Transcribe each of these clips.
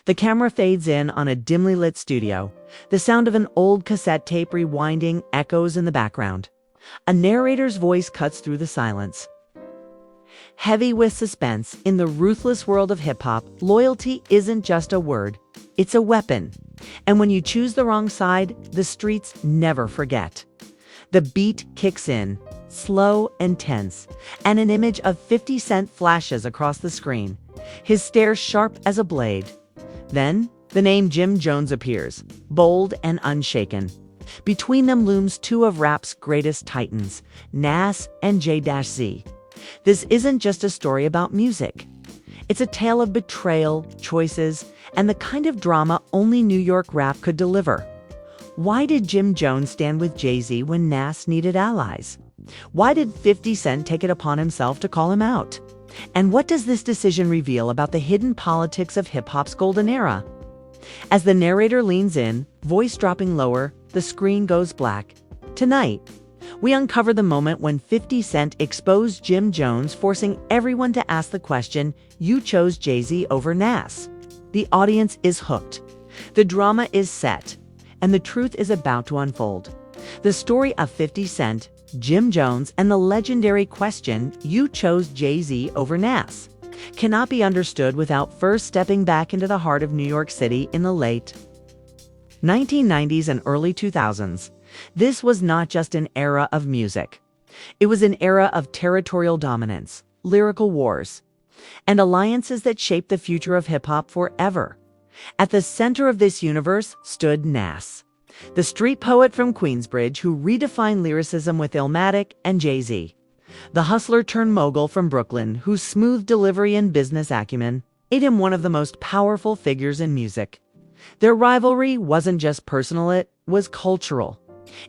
The camera fades in on a dimly lit studio. The sound of an old cassette tape rewinding echoes in the background. A narrator's voice cuts through the silence. Heavy with suspense, in the ruthless world of hip-hop, loyalty isn't just a word, it's a weapon. And when you choose the wrong side, the streets never forget. The beat kicks in, slow and tense, and an image of 50 Cent flashes across the screen, his stare sharp as a blade. Then, the name Jim Jones appears, bold and unshaken. Between them looms two of rap's greatest titans, Nas and J-Z. This isn't just a story about music. It's a tale of betrayal, choices, and the kind of drama only New York rap could deliver. Why did Jim Jones stand with Jay-Z when Nas needed allies? Why did 50 Cent take it upon himself to call him out? And what does this decision reveal about the hidden politics of hip-hop's golden era? As the narrator leans in, voice dropping lower, the screen goes black. Tonight, we uncover the moment when 50 Cent exposed Jim Jones, forcing everyone to ask the question, "You chose Jay-Z over Nas." The audience is hooked. The drama is set, and the truth is about to unfold. The story of 50 Cent, Jim Jones, and the legendary question, "You chose Jay-Z over Nas," cannot be understood without first stepping back into the heart of New York City in the late 1990s and early 2000s. This was not just an era of music. It was an era of territorial dominance, lyrical wars, and alliances that shaped the future of hip-hop forever. At the center of this universe stood Nas, the street poet from Queensbridge who redefined lyricism with Illmatic and Jay-Z, the hustler-turned-mogul from Brooklyn whose smooth delivery and business acumen made him one of the most powerful figures in music. Their rivalry wasn't just personal, it was cultural.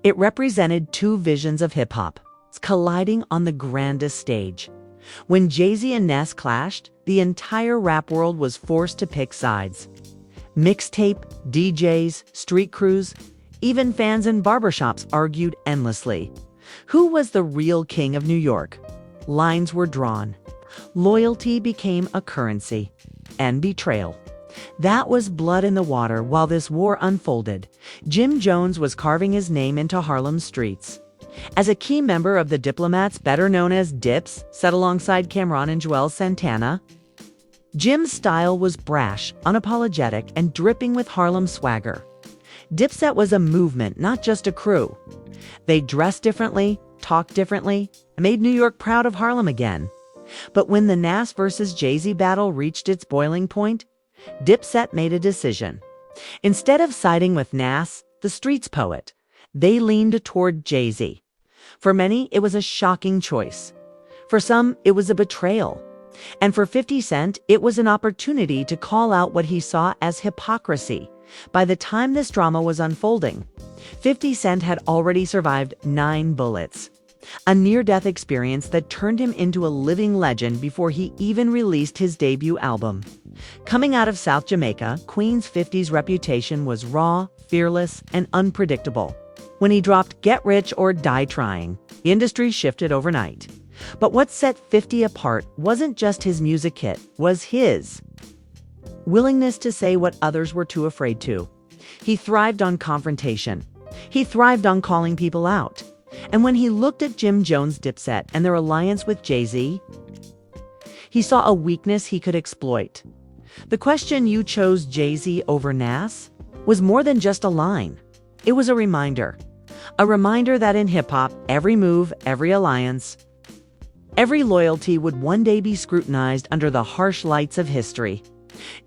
It represented two visions of hip-hop, colliding on the grandest stage. When Jay-Z and Nas clashed, the entire rap world was forced to pick sides. Mixtape, DJs, street crews, even fans in barbershops argued endlessly. Who was the real king of New York? Lines were drawn. Loyalty became a currency. And betrayal. That was blood in the water while this war unfolded. Jim Jones was carving his name into Harlem's streets. As a key member of the Diplomats, better known as Dips, set alongside Cam'ron and Joel Santana, Jim's style was brash, unapologetic, and dripping with Harlem swagger. Dipset was a movement, not just a crew. They dressed differently, talked differently, and made New York proud of Harlem again. But when the Nas versus Jay-Z battle reached its boiling point, Dipset made a decision. Instead of siding with Nas, the streets poet, they leaned toward Jay-Z. For many, it was a shocking choice. For some, it was a betrayal. And for 50 Cent, it was an opportunity to call out what he saw as hypocrisy. By the time this drama was unfolding, 50 Cent had already survived 9 bullets. A near-death experience that turned him into a living legend before he even released his debut album. Coming out of South Jamaica, Queen's 50's reputation was raw, fearless, and unpredictable. When he dropped Get Rich or Die Trying, the industry shifted overnight. But what set 50 apart wasn't just his music hit, was his willingness to say what others were too afraid to. He thrived on confrontation. He thrived on calling people out. And when he looked at Jim Jones' Dipset and their alliance with Jay-Z, he saw a weakness he could exploit. The question, "You chose Jay-Z over Nas," was more than just a line. It was a reminder. A reminder that in hip-hop, every move, every alliance, every loyalty would one day be scrutinized under the harsh lights of history.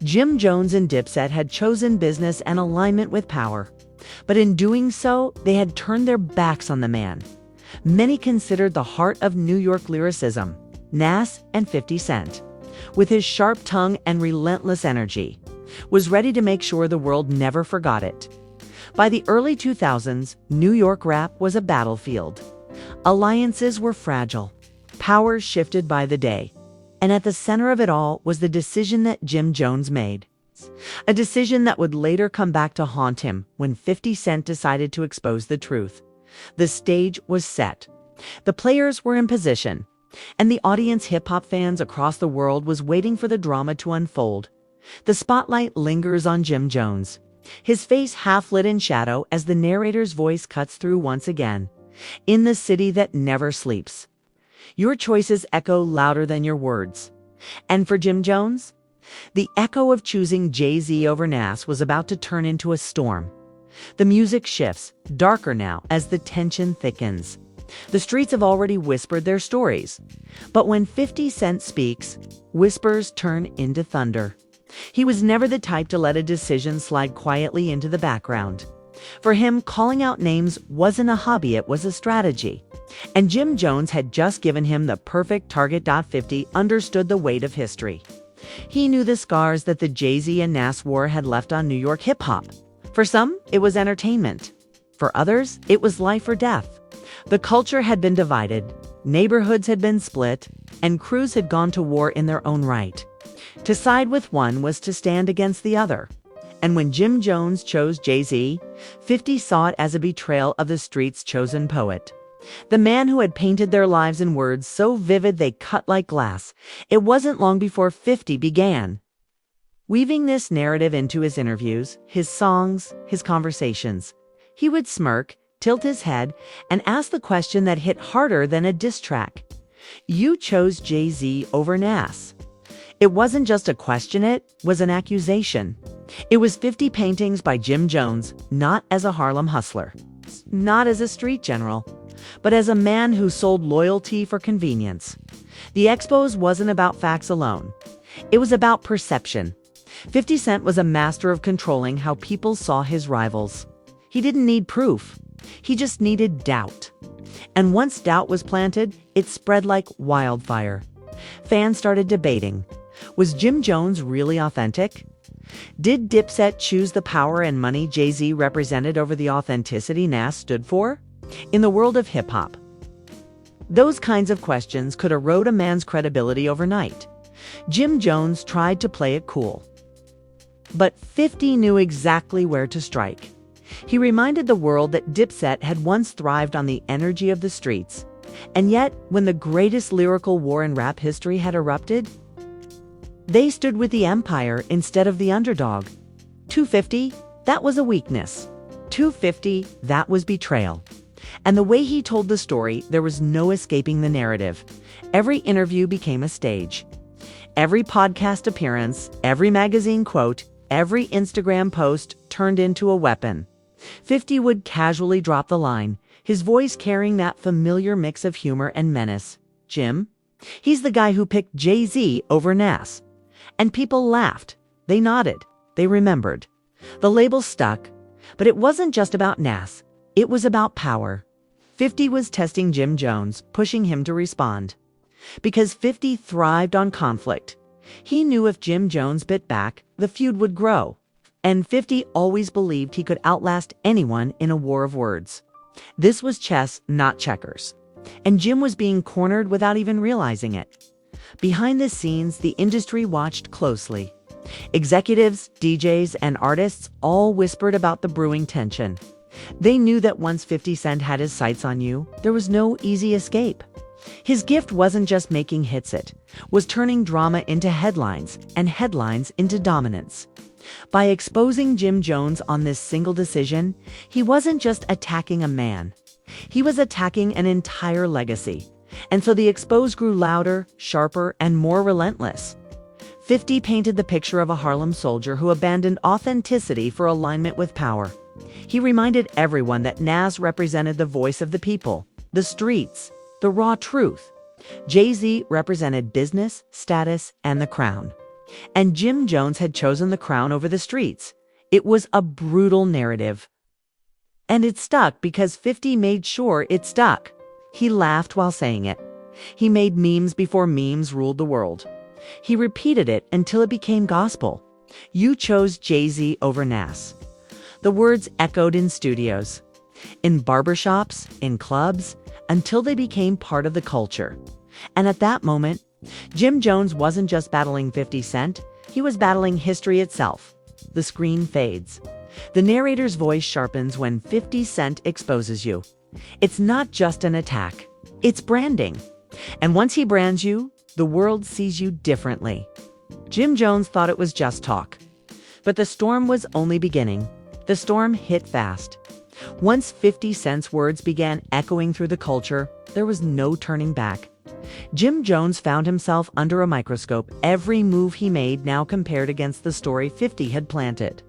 Jim Jones and Dipset had chosen business and alignment with power. But in doing so, they had turned their backs on the man many considered the heart of New York lyricism, Nas and 50 Cent. With his sharp tongue and relentless energy, was ready to make sure the world never forgot it. By the early 2000s, New York rap was a battlefield. Alliances were fragile. Powers shifted by the day. And at the center of it all was the decision that Jim Jones made. A decision that would later come back to haunt him when 50 Cent decided to expose the truth. The stage was set. The players were in position. And the audience, hip-hop fans across the world, was waiting for the drama to unfold. The spotlight lingers on Jim Jones, his face half lit in shadow as the narrator's voice cuts through once again. In the city that never sleeps, your choices echo louder than your words. And for Jim Jones, the echo of choosing Jay-Z over Nas was about to turn into a storm. The music shifts, darker now, as the tension thickens. The streets have already whispered their stories. But when 50 Cent speaks, whispers turn into thunder. He was never the type to let a decision slide quietly into the background. For him, calling out names wasn't a hobby, it was a strategy. And Jim Jones had just given him the perfect target. 50 understood the weight of history. He knew the scars that the Jay-Z and Nas war had left on New York hip-hop. For some, it was entertainment. For others, it was life or death. The culture had been divided, neighborhoods had been split, and crews had gone to war in their own right. To side with one was to stand against the other. And when Jim Jones chose Jay-Z, 50 saw it as a betrayal of the street's chosen poet. The man who had painted their lives in words so vivid they cut like glass. It wasn't long before 50 began weaving this narrative into his interviews, his songs, his conversations. He would smirk, tilt his head, and ask the question that hit harder than a diss track. You chose Jay-Z over Nas. It wasn't just a question, it was an accusation. It was 50 paintings by Jim Jones, not as a Harlem hustler, not as a street general, but as a man who sold loyalty for convenience. The expose wasn't about facts alone. It was about perception. 50 Cent was a master of controlling how people saw his rivals. He didn't need proof. He just needed doubt. And once doubt was planted, it spread like wildfire. Fans started debating. Was Jim Jones really authentic? Did Dipset choose the power and money Jay-Z represented over the authenticity Nas stood for? In the world of hip-hop, those kinds of questions could erode a man's credibility overnight. Jim Jones tried to play it cool. But 50 knew exactly where to strike. He reminded the world that Dipset had once thrived on the energy of the streets. And yet, when the greatest lyrical war in rap history had erupted, they stood with the empire instead of the underdog. 250, that was a weakness. 250, that was betrayal. And the way he told the story, there was no escaping the narrative. Every interview became a stage. Every podcast appearance, every magazine quote, every Instagram post turned into a weapon. 50 would casually drop the line, his voice carrying that familiar mix of humor and menace. Jim? He's the guy who picked Jay-Z over Nas. And people laughed. They nodded. They remembered. The label stuck. But it wasn't just about Nas. It was about power. 50 was testing Jim Jones, pushing him to respond. Because 50 thrived on conflict. He knew if Jim Jones bit back, the feud would grow. And 50 always believed he could outlast anyone in a war of words. This was chess, not checkers. And Jim was being cornered without even realizing it. Behind the scenes, the industry watched closely. Executives, DJs, and artists all whispered about the brewing tension. They knew that once 50 Cent had his sights on you, there was no easy escape. His gift wasn't just making hits, it was turning drama into headlines and headlines into dominance. By exposing Jim Jones on this single decision, he wasn't just attacking a man. He was attacking an entire legacy. And so the expose grew louder, sharper, and more relentless. 50 painted the picture of a Harlem soldier who abandoned authenticity for alignment with power. He reminded everyone that Nas represented the voice of the people, the streets, the raw truth. Jay-Z represented business, status, and the crown. And Jim Jones had chosen the crown over the streets. It was a brutal narrative. And it stuck because 50 made sure it stuck. He laughed while saying it. He made memes before memes ruled the world. He repeated it until it became gospel. You chose Jay-Z over Nas. The words echoed in studios, in barbershops, in clubs, until they became part of the culture. And at that moment, Jim Jones wasn't just battling 50 Cent, he was battling history itself. The screen fades. The narrator's voice sharpens when 50 Cent exposes you. It's not just an attack, it's branding. And once he brands you, the world sees you differently. Jim Jones thought it was just talk. But the storm was only beginning. The storm hit fast. Once 50 Cent's words began echoing through the culture, there was no turning back. Jim Jones found himself under a microscope, every move he made now compared against the story 50 had planted.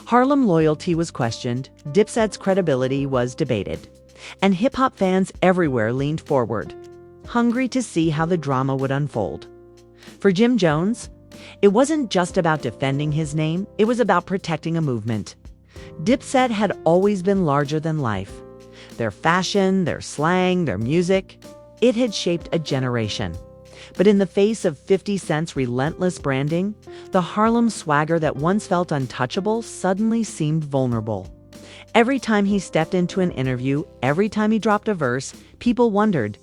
Harlem loyalty was questioned, Dipset's credibility was debated, and hip-hop fans everywhere leaned forward, hungry to see how the drama would unfold. For Jim Jones, it wasn't just about defending his name, it was about protecting a movement. Dipset had always been larger than life. Their fashion, their slang, their music, it had shaped a generation. But in the face of 50 Cent's relentless branding, the Harlem swagger that once felt untouchable suddenly seemed vulnerable. Every time he stepped into an interview, every time he dropped a verse, people wondered,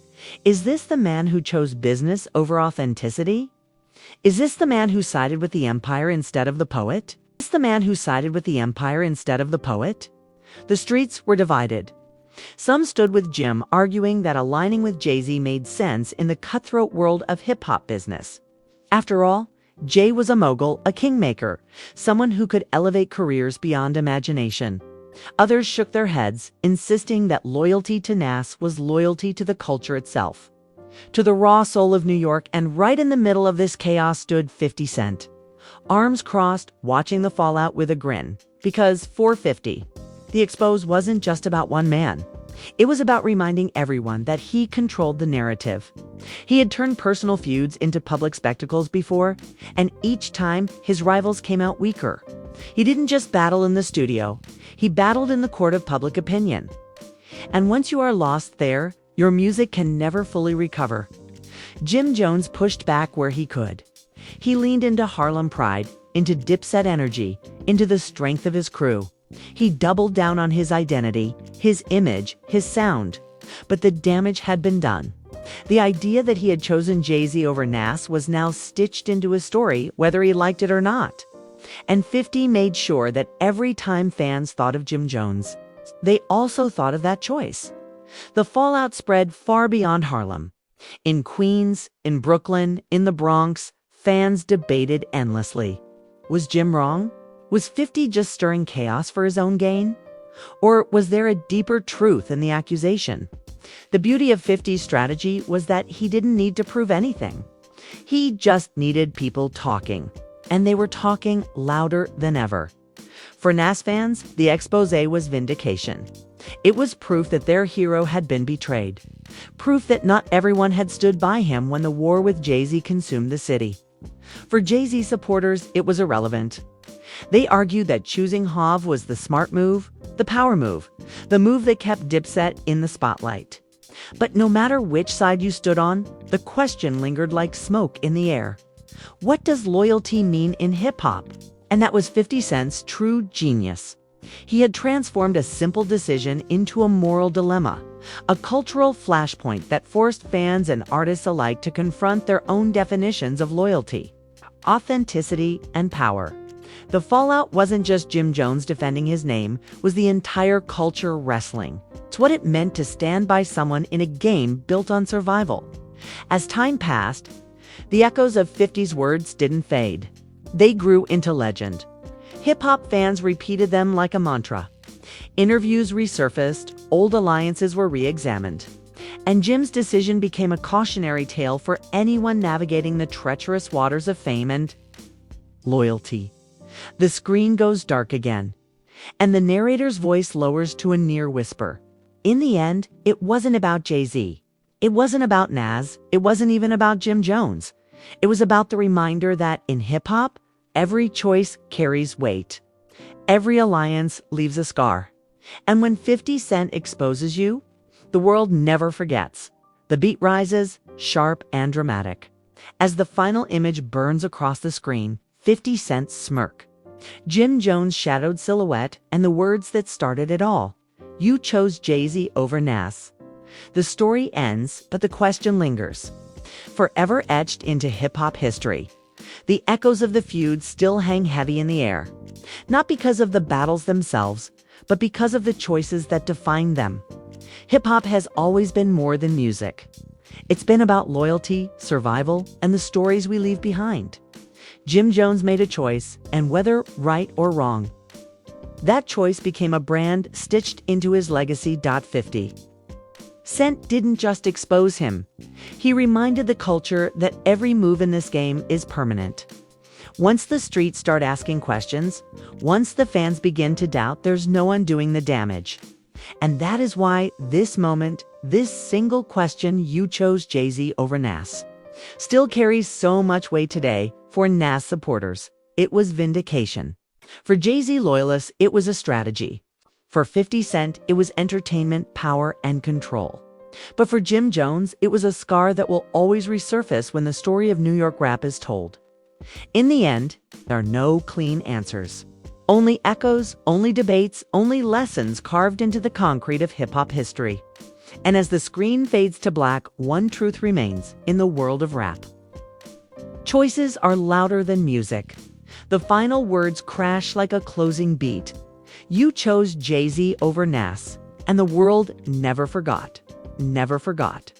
is this the man who chose business over authenticity? Is this the man who sided with the empire instead of the poet? Is this the man who sided with the empire instead of the poet? The streets were divided. Some stood with Jim, arguing that aligning with Jay-Z made sense in the cutthroat world of hip-hop business. After all, Jay was a mogul, a kingmaker, someone who could elevate careers beyond imagination. Others shook their heads, insisting that loyalty to Nas was loyalty to the culture itself, to the raw soul of New York, and right in the middle of this chaos stood 50 Cent. Arms crossed, watching the fallout with a grin, because for 50, the expose wasn't just about one man. It was about reminding everyone that he controlled the narrative. He had turned personal feuds into public spectacles before, and each time his rivals came out weaker. He didn't just battle in the studio, he battled in the court of public opinion. And once you are lost there, your music can never fully recover. Jim Jones pushed back where he could. He leaned into Harlem pride, into Dipset energy, into the strength of his crew. He doubled down on his identity, his image, his sound. But the damage had been done. The idea that he had chosen Jay-Z over Nas was now stitched into his story, whether he liked it or not. And 50 made sure that every time fans thought of Jim Jones, they also thought of that choice. The fallout spread far beyond Harlem. In Queens, in Brooklyn, in the Bronx, fans debated endlessly. Was Jim wrong? Was 50 just stirring chaos for his own gain? Or was there a deeper truth in the accusation? The beauty of 50's strategy was that he didn't need to prove anything. He just needed people talking. And they were talking louder than ever. For Nas fans, the expose was vindication. It was proof that their hero had been betrayed. Proof that not everyone had stood by him when the war with Jay-Z consumed the city. For Jay-Z supporters, it was irrelevant. They argued that choosing Hov was the smart move, the power move, the move that kept Dipset in the spotlight. But no matter which side you stood on, the question lingered like smoke in the air. What does loyalty mean in hip-hop? And that was 50 Cent's true genius. He had transformed a simple decision into a moral dilemma, a cultural flashpoint that forced fans and artists alike to confront their own definitions of loyalty, authenticity, and power. The fallout wasn't just Jim Jones defending his name, was the entire culture wrestling. It's what it meant to stand by someone in a game built on survival. As time passed, the echoes of 50's words didn't fade. They grew into legend. Hip-hop fans repeated them like a mantra. Interviews resurfaced, old alliances were re-examined. And Jim's decision became a cautionary tale for anyone navigating the treacherous waters of fame and loyalty. The screen goes dark again, and the narrator's voice lowers to a near whisper. In the end, it wasn't about Jay-Z. It wasn't about Nas. It wasn't even about Jim Jones. It was about the reminder that in hip-hop, every choice carries weight. Every alliance leaves a scar. And when 50 Cent exposes you, the world never forgets. The beat rises, sharp and dramatic. As the final image burns across the screen, 50 Cent's smirk. Jim Jones' shadowed silhouette and the words that started it all. You chose Jay-Z over Nas. The story ends, but the question lingers. Forever etched into hip-hop history, the echoes of the feud still hang heavy in the air. Not because of the battles themselves, but because of the choices that define them. Hip-hop has always been more than music. It's been about loyalty, survival, and the stories we leave behind. Jim Jones made a choice, and whether right or wrong, that choice became a brand stitched into his legacy. 50 Cent didn't just expose him. He reminded the culture that every move in this game is permanent. Once the streets start asking questions, once the fans begin to doubt, there's no undoing the damage. And that is why this moment, this single question, you chose Jay-Z over Nas, still carries so much weight today. For Nas supporters, it was vindication. For Jay-Z loyalists, it was a strategy. For 50 Cent, it was entertainment, power, and control. But for Jim Jones, it was a scar that will always resurface when the story of New York rap is told. In the end, there are no clean answers. Only echoes, only debates, only lessons carved into the concrete of hip-hop history. And as the screen fades to black, one truth remains in the world of rap. Choices are louder than music. The final words crash like a closing beat. You chose Jay-Z over Nas, and the world never forgot. Never forgot.